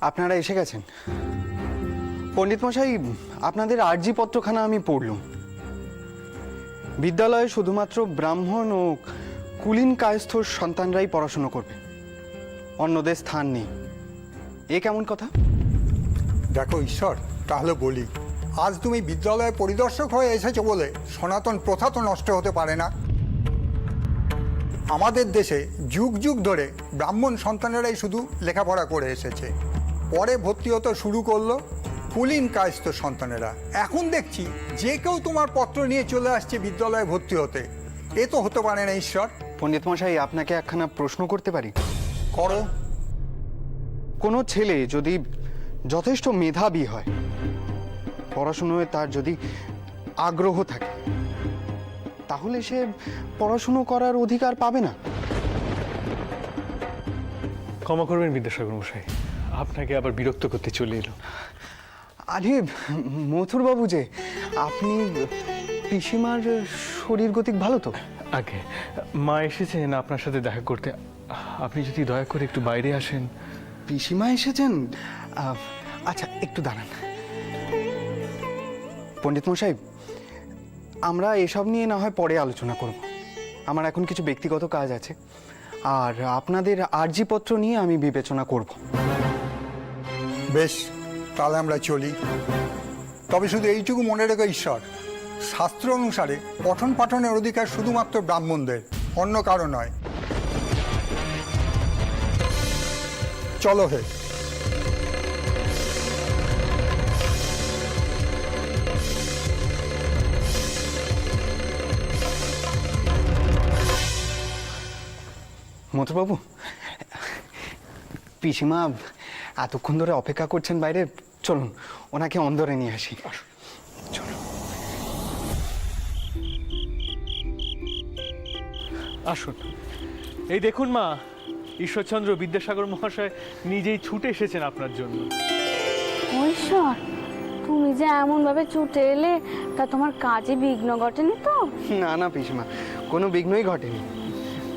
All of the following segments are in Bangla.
আপনারা এসে গেছেন। পণ্ডিত মশাই, আপনাদের আর্জি পত্রখানা আমি পড়লুম। বিদ্যালয়ে শুধুমাত্র ব্রাহ্মণ ও কুলীন কায়স্থ সন্তানরাই পড়াশুনো করবে, অন্যদের স্থান নেই। এ কেমন কথা? দেখো ঈশ্বর, তাহলে বলি, আজ তুমি বিদ্যালয়ে পরিদর্শক হয়ে এসেছো বলে সনাতন প্রথা তো নষ্ট হতে পারে না। আমাদের দেশে যুগ যুগ ধরে ব্রাহ্মণ সন্তানেরাই শুধু লেখাপড়া করে এসেছে। পরে ভর্তি হতে শুরু করলো কুলীন কায়স্থ সন্তানেরা। এখন দেখছি যে কেউ তোমার পত্র নিয়ে চলে আসছে বিদ্যালয়ে ভর্তি হতে। এ তো হতে পারে না ঈশ্বর। পণ্ডিত মশাই, আপনাকে একখানা প্রশ্ন করতে পারি? করো। কোনো ছেলে যদি যথেষ্ট মেধাবী হয়, পড়াশুনোয় তার যদি আগ্রহ থাকে, তাহলে সে পড়াশুনো করার অধিকার পাবে না? ক্ষমা করবেন বিদ্যাসাগর মশাই, আপনাকে আবার বিরক্ত করতে চলে এলো। আরে মথুরবাবু, যে আপনি পিসিমার শরীর গতিক ভালো তো? আগে মা এসেছেন আপনার সাথে দেখা করতে, আপনি যদি দয়া করে একটু বাইরে আসেন। পিসিমা এসেছেন? আচ্ছা, একটু দাঁড়ান। পণ্ডিত মশাই, আমরা এসব নিয়ে না হয় পরে আলোচনা করব। আমার এখন কিছু ব্যক্তিগত কাজ আছে, আর আপনাদের আর্জিপত্র নিয়ে আমি বিবেচনা করব। বেশ, তাহলে আমরা চলি। তবে শুধু এইটুকু মনে রেখো ঈশ্বর, শাস্ত্র অনুসারে পঠন পাঠনের অধিকার শুধুমাত্র ব্রাহ্মণদের, অন্য কারো নয়। চলো হে। মথুরবাবু, পিসিমা এতক্ষণ ধরে অপেক্ষা করছেন বাইরে, চলুন ওনাকে অন্দরে নিয়ে আসি। চলুন। আসুন, এই দেখুন মা, ঈশ্বরচন্দ্র বিদ্যাসাগর মহাশয় নিজেই ছুটে এসেছেন আপনার জন্য। ঈশ্বর, তুমি যে এমন ভাবে ছুটে এলে, তা তোমার কাজে বিঘ্ন ঘটেনি তো? না না পিসিমা, কোনো বিঘ্নই ঘটেনি।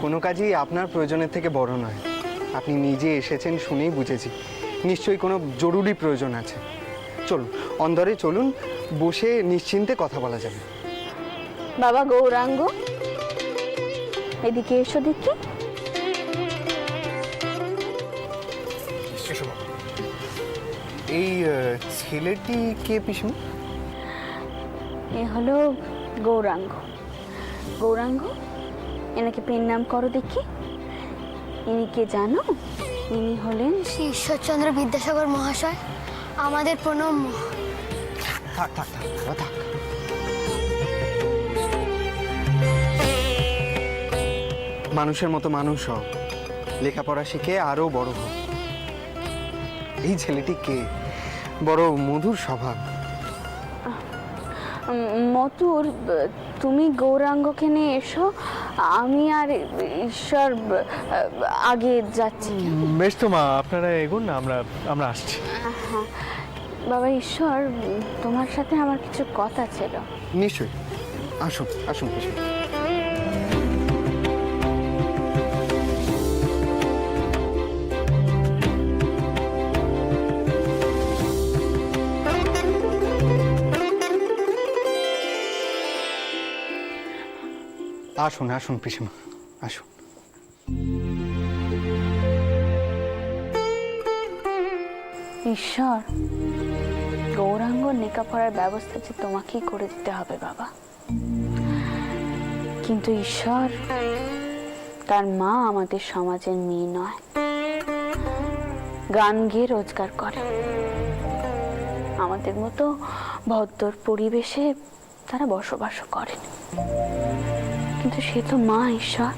কোনো কাজই আপনার প্রয়োজনের থেকে বড় নয়। আপনি নিজে এসেছেন শুনেই বুঝেছি, নিশ্চয়ই কোনো জরুরি প্রয়োজন আছে। চলুন অন্দরে চলুন, বসে নিশ্চিন্তে কথা বলা যাবে। বাবা গৌরাঙ্গ, এদিকে এসো দেখি। এই ছেলেটি কে পিসিমা? এ হলো গৌরাঙ্গ। গৌরাঙ্গ, এনাকে পেন নাম করো দেখি। ইনি কে জানো? ইনি হলেন শ্রী ঈশ্বরচন্দ্র বিদ্যাসাগর মহাশয়, আমাদের প্রণম্য। থাক থাক থাক বাবা, থাক। মানুষের মতো মানুষ হও, লেখাপড়া শিখে আরো বড় হোক। এই ছেলেটি কে? বড় মধুর স্বভাব। মতুর, তুমি গৌরাঙ্গকে নিয়ে এসো, আমি আর ঈশ্বর আগে যাচ্ছি। বেশ তো মা, আপনারা এগোন না, আমরা আসছি। হ্যাঁ বাবা ঈশ্বর, তোমার সাথে আমার কিছু কথা ছিল। নিশ্চয়ই, আসুন আসুন পিসিমা। আসুন আসুন পিসিমা, আসুন। ঈশ্বর, গৌরাঙ্গ লেখাপড়ার ব্যবস্থা যে তোমাকেই করে দিতে হবে বাবা। কিন্তু ঈশ্বর, তার মা আমাদের সমাজের মেয়ে নয়, গান গেয়ে রোজগার করে। আমাদের মতো ভদ্র পরিবেশে তারা বসবাস করেন, কিন্তু সে তো মা। ঈশ্বর,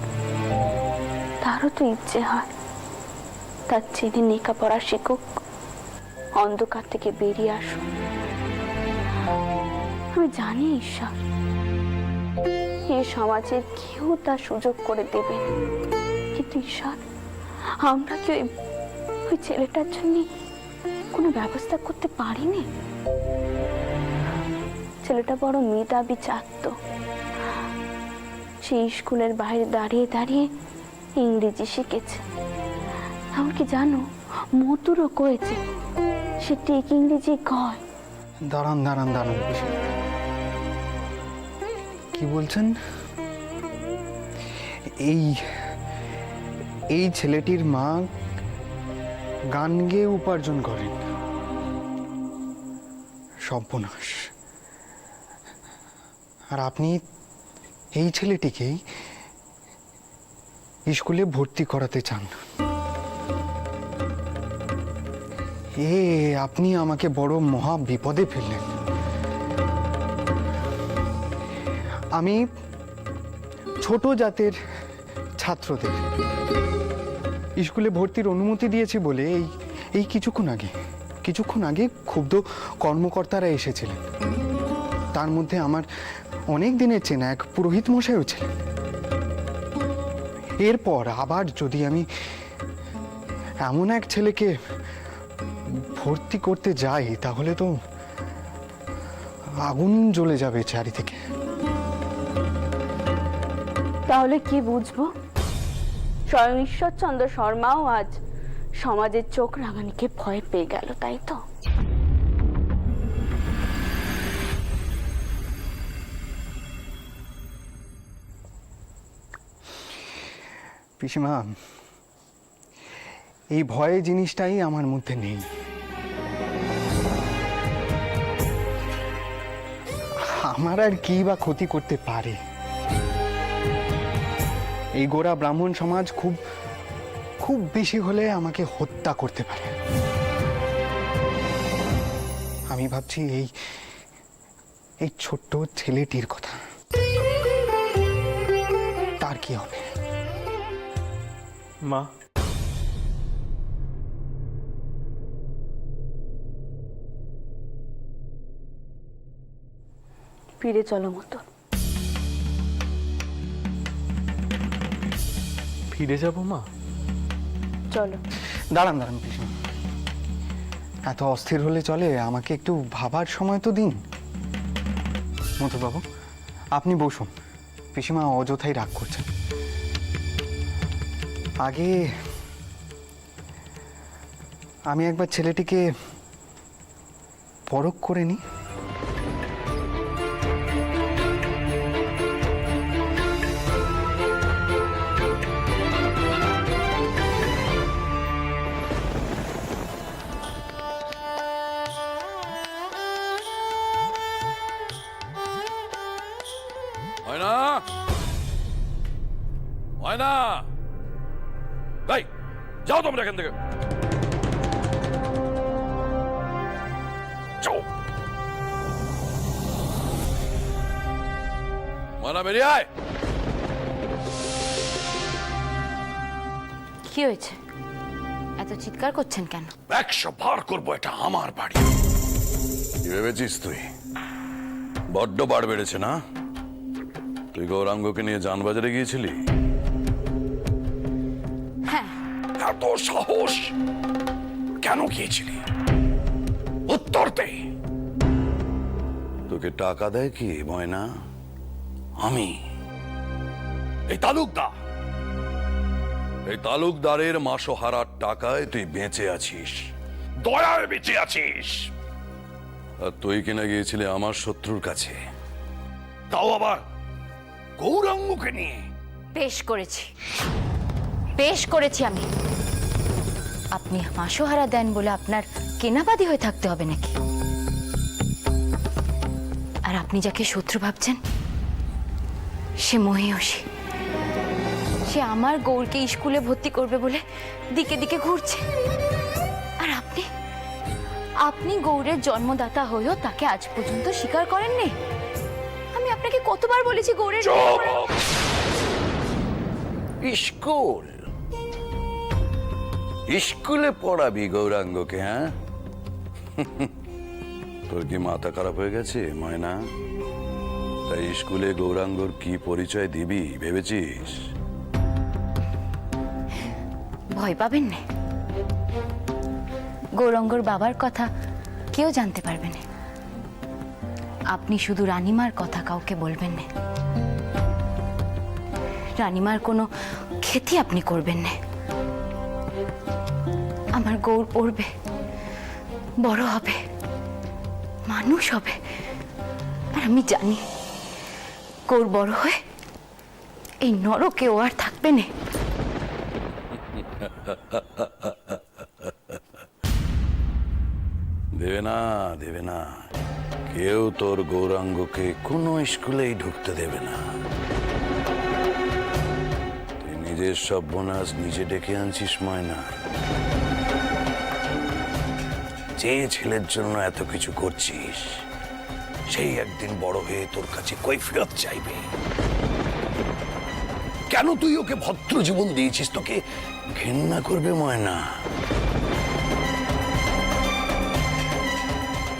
তারও তো ইচ্ছে হয় তার ছেলে লেখাপড়া শিখুক, অন্ধকার থেকে বেরিয়ে আসুক। আমি জানি ঈশ্বর, এই সমাজের কেউ তার সুযোগ করে দেবে, কিন্তু ঈশ্বর, আমরা কি ওই ছেলেটার জন্য কোনো ব্যবস্থা করতে পারিনি? ছেলেটা বড় মেধাবী ছাত্র, সেই স্কুলের বাইরে দাঁড়িয়ে দাঁড়িয়ে ইংরেজি শিখেছে। এমনকি জানো, মতুরও কয়েছে সে ঠিক ইংরেজি কয়। দাঁড়ান দাঁড়ান দাঁড়ান পিসিমা। কি বলছেন? এই এই ছেলেটির মা গান গেয়ে উপার্জন করেন। সর্বনাশ। আর আপনি এই ছেলেটিকেই স্কুলে ভর্তি করাতে চান? আপনি আমাকে বড় মহা বিপদে ফেললেন। আমি ছোট জাতের ছাত্রদের স্কুলে ভর্তির অনুমতি দিয়েছি বলে এই কিছুক্ষণ আগে ক্ষুব্ধ কর্মকর্তারা এসেছিলেন। তার মধ্যে আমার অনেক দিনের চেনা এক পুরোহিত মশাইও ছিলেন। এরপর আবার যদি আমি এমন এক ছেলেকে ভর্তি করতে যাই তাহলে তো আগুন জ্বলে যাবে চারিদিকে। তাহলে কি বুঝবো? স্বয়ং ঈশ্বরচন্দ্র শর্মাও আজ সমাজের চোখ রাঙানিকে ভয় পেয়ে গেল, তাই তো? পিসিমা, এই ভয় জিনিসটাই আমার মধ্যে নেই। আমার আর কি বা ক্ষতি করতে পারে? এই গোড়া ব্রাহ্মণ সমাজ খুব খুব বেশি হলে আমাকে হত্যা করতে পারে। আমি ভাবছি এই ছোট্ট ছেলেটির কথা। তার কি হবে? মা, ফিরে চলো মতো। ফিরে যাব মা? চলো। দাঁড়ান দাঁড়ান পিসিমা, এত অস্থির হলে চলে? আমাকে একটু ভাবার সময় তো দিন। মধুবাবু, আপনি বসুন। পিসিমা অযথাই রাগ করছেন। আগে আমি একবার ছেলেটিকে পরখ করে নিই। ময়না, ময়না, এই যাও তোমরা এখান থেকে। যাও। ময়না, বেরিয়ে আয়। কি হয়েছে? এত চিৎকার করছেন কেন? 100 বার করবো, এটা আমার বাড়ি। কি ভেবেছিস তুই? বড্ড বার বেড়েছে না? তুই গৌরাঙ্গকে নিয়ে যানবাজারে গিয়েছিলি? হ্যাঁ। এত সাহস! কেন গিয়েছিলি? উত্তর দে। তোকে টাকা দেয় কি ময়না? আমি এই তালুকদারের মাসোহারার টাকায় তুই বেঁচে আছিস, দয়ায় বেঁচে আছিস। আর তুই কিনা গিয়েছিলি আমার শত্রুর কাছে, তাও আবার গৌরাঙ্গকে নিয়ে। বেশ করেছি আমি। আপনি মাসোহারা দেন বলে আপনার কেনাবাদি হয়ে থাকতে হবে নাকি? আর আপনি যাকে শত্রু ভাবছেন সে মহিষী। সে আমার গৌরকে স্কুলে ভর্তি করবে বলে দিকে দিকে ঘুরছে। আর আপনি গৌরের জন্মদাতা হয়েও তাকে আজ পর্যন্ত স্বীকার করেননি। আমি আপনাকে কতবার বলেছি গৌরের স্কুলে পড়াবি গৌরাঙ্গকে? হ্যাঁ, তোর কি মাথা খারাপ হয়ে গেছে ময়না? তাই স্কুলে গৌরাঙ্গর কি পরিচয় দিবি ভেবেছিস? ভয় পাবেন না, গৌরাঙ্গর বাবার কথা কেউ জানতে পারবে না। আপনি শুধু রানীমার কথা কাউকে বলবেন না। রানীমার কোনো ক্ষতি আপনি করবেন না। আমার গৌর পড়বে, বড় হবে, মানুষ হবে। আর আমি জানি গৌর বড় হয়ে এই নরকে ও আর থাকবে না। দেবে না, দেবে না, কেউ তোর গৌরাঙ্গকে কোনো স্কুলেই ঢুকতে দেবে না। তুই নিজের সব বোনাস নিজে ডেকে আনছিস ময়না। যে ছেলের জন্য এত কিছু করছিস, সেই একদিন বড় হয়ে তোর কাছে কৈফিয়ত চাইবে। কেন তুই ওকে ভদ্র জীবন দিয়েছিস? তোকে ঘেন্না করবে ময়না।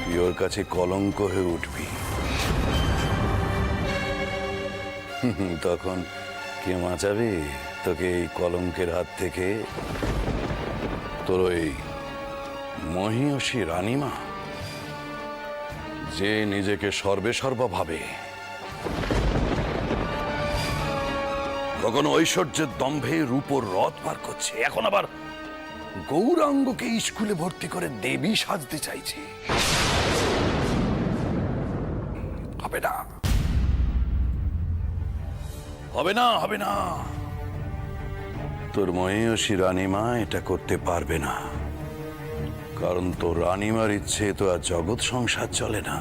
তুই ওর কাছে কলঙ্ক হয়ে উঠবি। তখন কে বাঁচাবে তোকে এই কলঙ্কের হাত থেকে? তোর ওই মহিয়সী রানীমা, যে নিজেকে সর্বেসর্বা ভাবে, কখনো ঐশ্বর্যের দম্ভে রূপর রথ পার করছে, এখন আবার গৌরাঙ্গকে স্কুলে ভর্তি করে দেবী সাজতে চাইছে। হবে না, হবে না, হবে না। তোর মহিয়সী রানীমা এটা করতে পারবে না, কারণ তোর রানীমার ইচ্ছে তো আর জগৎ সংসার চলে না।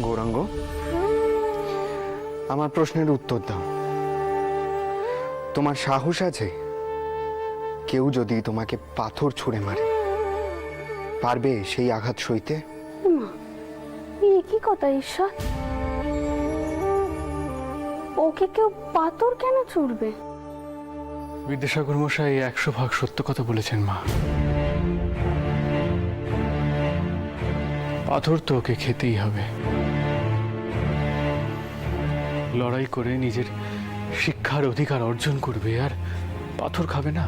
গৌরাঙ্গ, আমার প্রশ্নের উত্তর দাও। তোমার সাহস আছে? কেউ যদি তোমাকে পাথর ছুঁড়ে মারে, পারবে সেই আঘাত সইতে? এই কি কথা ঈশ্বর? ওকে কেউ পাথর কেন ছুড়বে? বিদ্যাসাগর মশাই 100% সত্য কথা বলেছেন মা। পাথর তো ওকে খেতেই হবে। লড়াই করে নিজের শিক্ষার অধিকার অর্জন করবে, আর পাথর খাবে না?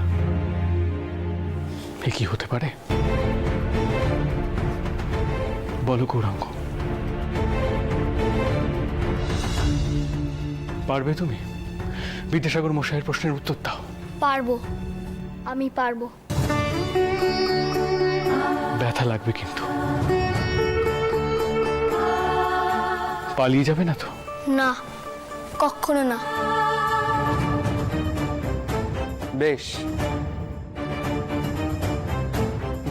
এ কি হতে পারে? বলো গৌরাঙ্গ, পারবে তুমি? বিদ্যাসাগর মশাইয়ের প্রশ্নের উত্তর দাও। পারবো, আমি পারবো। ব্যথা লাগবে কিন্তু। পালিয়ে যাবে না তো? না, কখনো না। বেশ,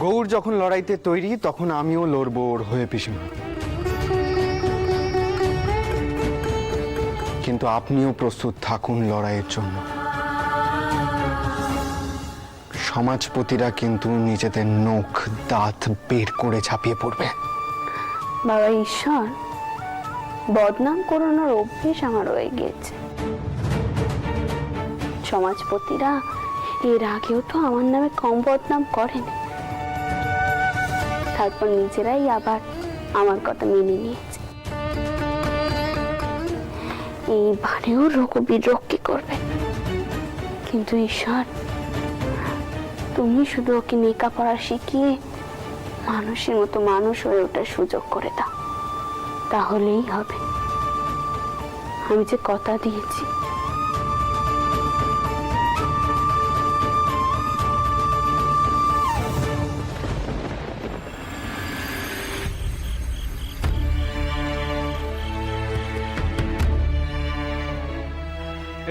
গৌর যখন লড়াইতে তৈরি, তখন আমিও লড়বো ওর হয়ে পিছনে। কিন্তু আপনিও প্রস্তুত থাকুন লড়াইয়ের জন্য। সমাজপতিরা কিন্তু নিজেদের নখ দাঁত বের করে ঝাঁপিয়ে পড়বে। বাবা ঈশ্বর, বদনাম করানোর অভ্যেস আমার হয়ে গিয়েছে। সমাজপতিরা এর আগেও তো আমার নামে কম বদনাম করেনি, তারপর নিজেরাই আবার আমার কথা মেনে নিয়েছে। এইবারেও রঘুবীর রক্ষী করবে। কিন্তু ঈশ্বর, তুমি শুধু ওকে লেখাপড়া শিখিয়ে মানুষের মতো মানুষ হয়ে ওঠার সুযোগ করে দাও, তাহলেই হবে। আমি যে কথা দিয়েছি।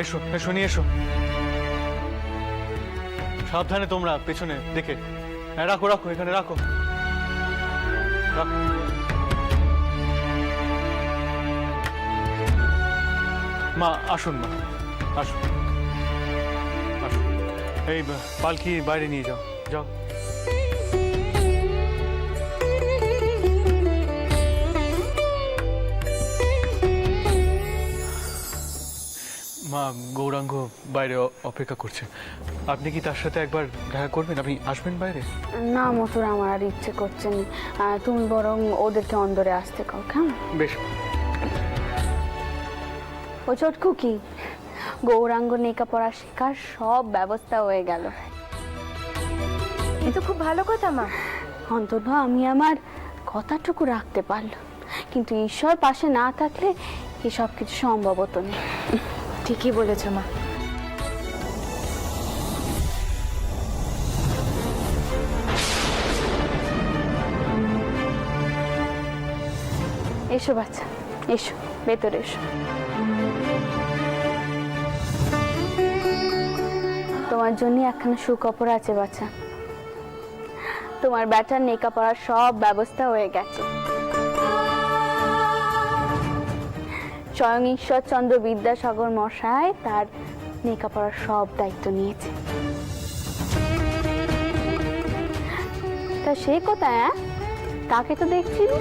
এসো, এসো, নিয়ে এসো। সাবধানে তোমরা, পেছনে দেখে। হ্যাঁ, রাখো রাখো, এখানে রাখো, রাখো। মা আসুন, মা আসুন, আসুন। এই পালকি বাইরে নিয়ে যাও, যাও। মা, গৌরাঙ্গ বাইরে অপেক্ষা করছে। আপনি কি তার সাথে একবার দেখা করবেন? আপনি আসবেন বাইরে? না মথুর, আমার আর ইচ্ছে করছে না। তুমি বরং ওদেরকে অন্দরে আসতে কও, কেমন? বেশ। ও চটকু কি, গৌরাঙ্গ লেখাপড়া শেখার সব ব্যবস্থা হয়ে গেল। এ তো খুব ভালো কথা মা। অন্তত আমি আমার কথাটুকু রাখতে পারলাম, কিন্তু ঈশ্বর পাশে না থাকলে এসব কিছু সম্ভব হতো না। ঠিকই বলেছ মা। এসো বাচ্চা, এসো ভেতরে এসো। তোমার জন্য একখানা সুখবর আছে বাচ্চা। তোমার ব্যাটার লেখাপড়ার সব ব্যবস্থা হয়ে গেছে। স্বয়ং ঈশ্বরচন্দ্র বিদ্যাসাগর মশাই তার লেখাপড়ার সব দায়িত্ব নিয়েছে। তা সে কোথায়? তাকে তো দেখছি না।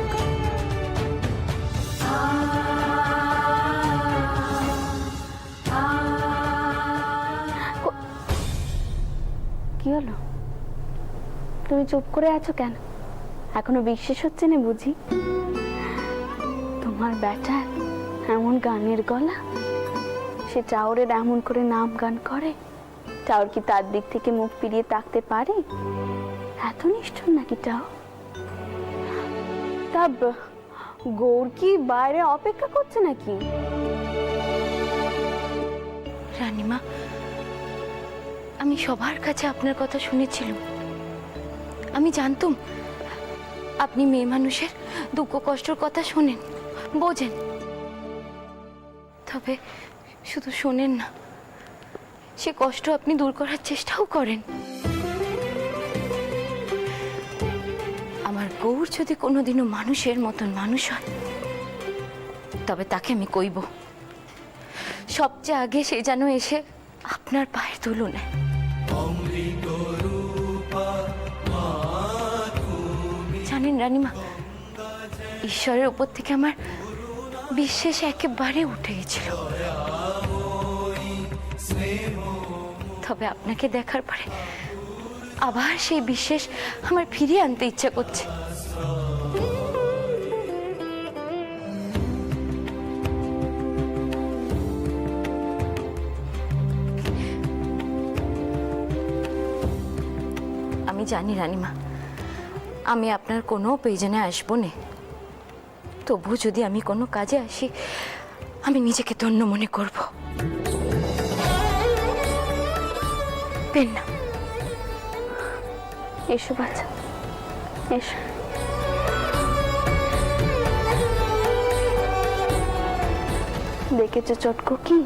কি হলো, তুমি চুপ করে আছো কেন? এখনো বিশ্বাস হচ্ছে না বুঝি? তোমার ব্যাটার এমন গানের গলা, সে চাউরের এমন করে নাম গান করে, চাউর কি তার দিক থেকে মুখ ফিরিয়ে তাকতে পারে? এত নিষ্ঠুর নাকি চাও? তা গৌর কি বাইরে অপেক্ষা করছে নাকি? রানীমা, আমি সবার কাছে আপনার কথা শুনেছিলাম। আমি জানতাম আপনি মেয়ে মানুষের দুঃখ কষ্টের কথা শোনেন, বোঝেন। তবে শুধু শোনেন না, সে কষ্ট আপনি দূর করার চেষ্টাও করেন। আমার গৌর যদি কোনোদিনও মানুষের মতন মানুষ হয়, তবে তাকে আমি কইব সবচেয়ে আগে সে যেন এসে আপনার পায়ের ধুলো নেয়। জানেন রানীমা, ঈশ্বরের উপর থেকে আমার বিশ্বাস একেবারে উঠে গেছিল। তবে আপনাকে দেখার পরে আবার সেই বিশ্বাস আমার ফিরিয়ে আনতে ইচ্ছা করছে। আমি জানি রানীমা, আমি আপনার কোনো প্রয়োজনে আসবো না। তবু যদি আমি কোনো কাজে আসি, আমি নিজেকে ধন্য মনে করব। পেন না। এসো বাচ্চা, এসো। দেখেছো চটকো কি,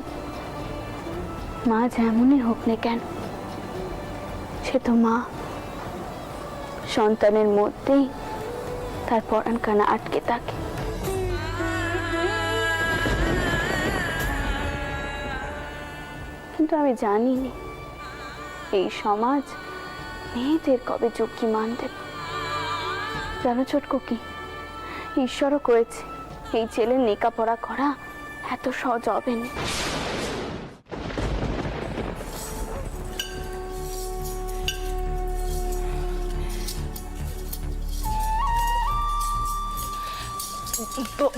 মা যেমনই হোক না কেন, সে তো মা। সন্তানের মধ্যেই তার পরাণ কানা আটকে থাকে। কিন্তু আমি জানি না এই সমাজ মেয়েদের কবে যোগ্যী মান দেবে। জানো ছোটকো কি, ঈশ্বরও করেছে এই ছেলের লেখাপড়া করা এত সহজ হবে না।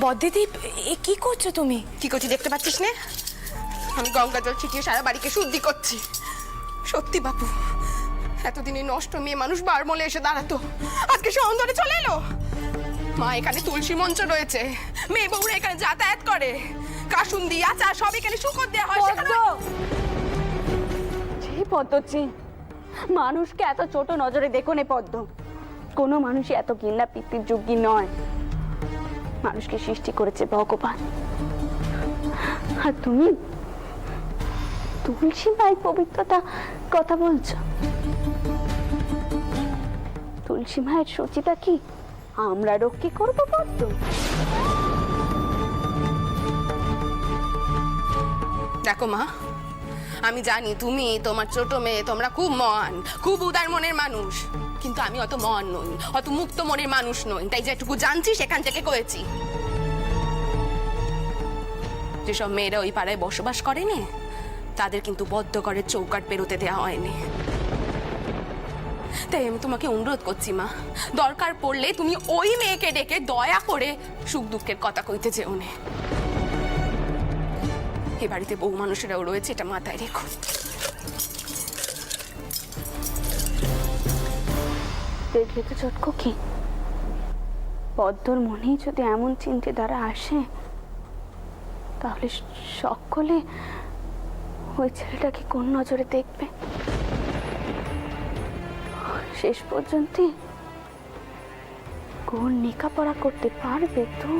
বদ্দিদি, এ কি করছো তুমি? কি করছি দেখতে পাচ্ছিস না? আমি গঙ্গা জল ছিটিয়ে সারা বাড়িকে শুদ্ধি করছি। সত্যি বাপু, এতদিনে নষ্ট মেয়ে মানুষ বারমলে এসে দাঁড়াতো, আজকে সে অন্ধরে চলে এলো। মা, এখানে তুলসী মঞ্চ রয়েছে, মেয়ে বউরা এখানে যাতায়াত করে, কাসুন্দি আচার সব এখানে শুকর দেওয়া হয়। পদ্মচি, মানুষকে এত ছোট নজরে দেখো নে পদ্ম। কোনো মানুষই এত ঘৃণা পিতৃর যোগ্যী নয়। মানুষকে সৃষ্টি করেছে ভগবান। আর তুমি তুলসী মায়ের পবিত্রতা কথা বলছো? তুলসী মায়ের সূচিতা কি আমরা রক্ষা করবো পদ্ম? দেখো মা, আমি জানি তুমি, তোমার ছোট মেয়ে, তোমরা খুব মহান, খুব উদার মনের মানুষ। কিন্তু আমি অত মহান নই, অত মুক্ত মনের মানুষ নই। তাই যেটুকু জানছি সেখান থেকে কয়েছি। যেসব মেয়েরা ওই পাড়ায় বসবাস করে না, তাদের কিন্তু বদ্ধ করে চৌকাট পেরোতে দেওয়া হয়নি। তাই আমি তোমাকে অনুরোধ করছি মা, দরকার পড়লে তুমি ওই মেয়েকে ডেকে দয়া করে সুখ দুঃখের কথা কইতে যেও না। এ বাড়িতে বউ মানুষেরাও রয়েছে, এটা মাথায় রেখো। দেখলে তো চটকো কি, পদ্মর মনেই যদি এমন চিন্তা দ্বারা আসে, তাহলে সকলে ওই ছেলেটাকে কোন নজরে দেখবে? শেষ পর্যন্ত গৌর লেখাপড়া করতে পারবে তো?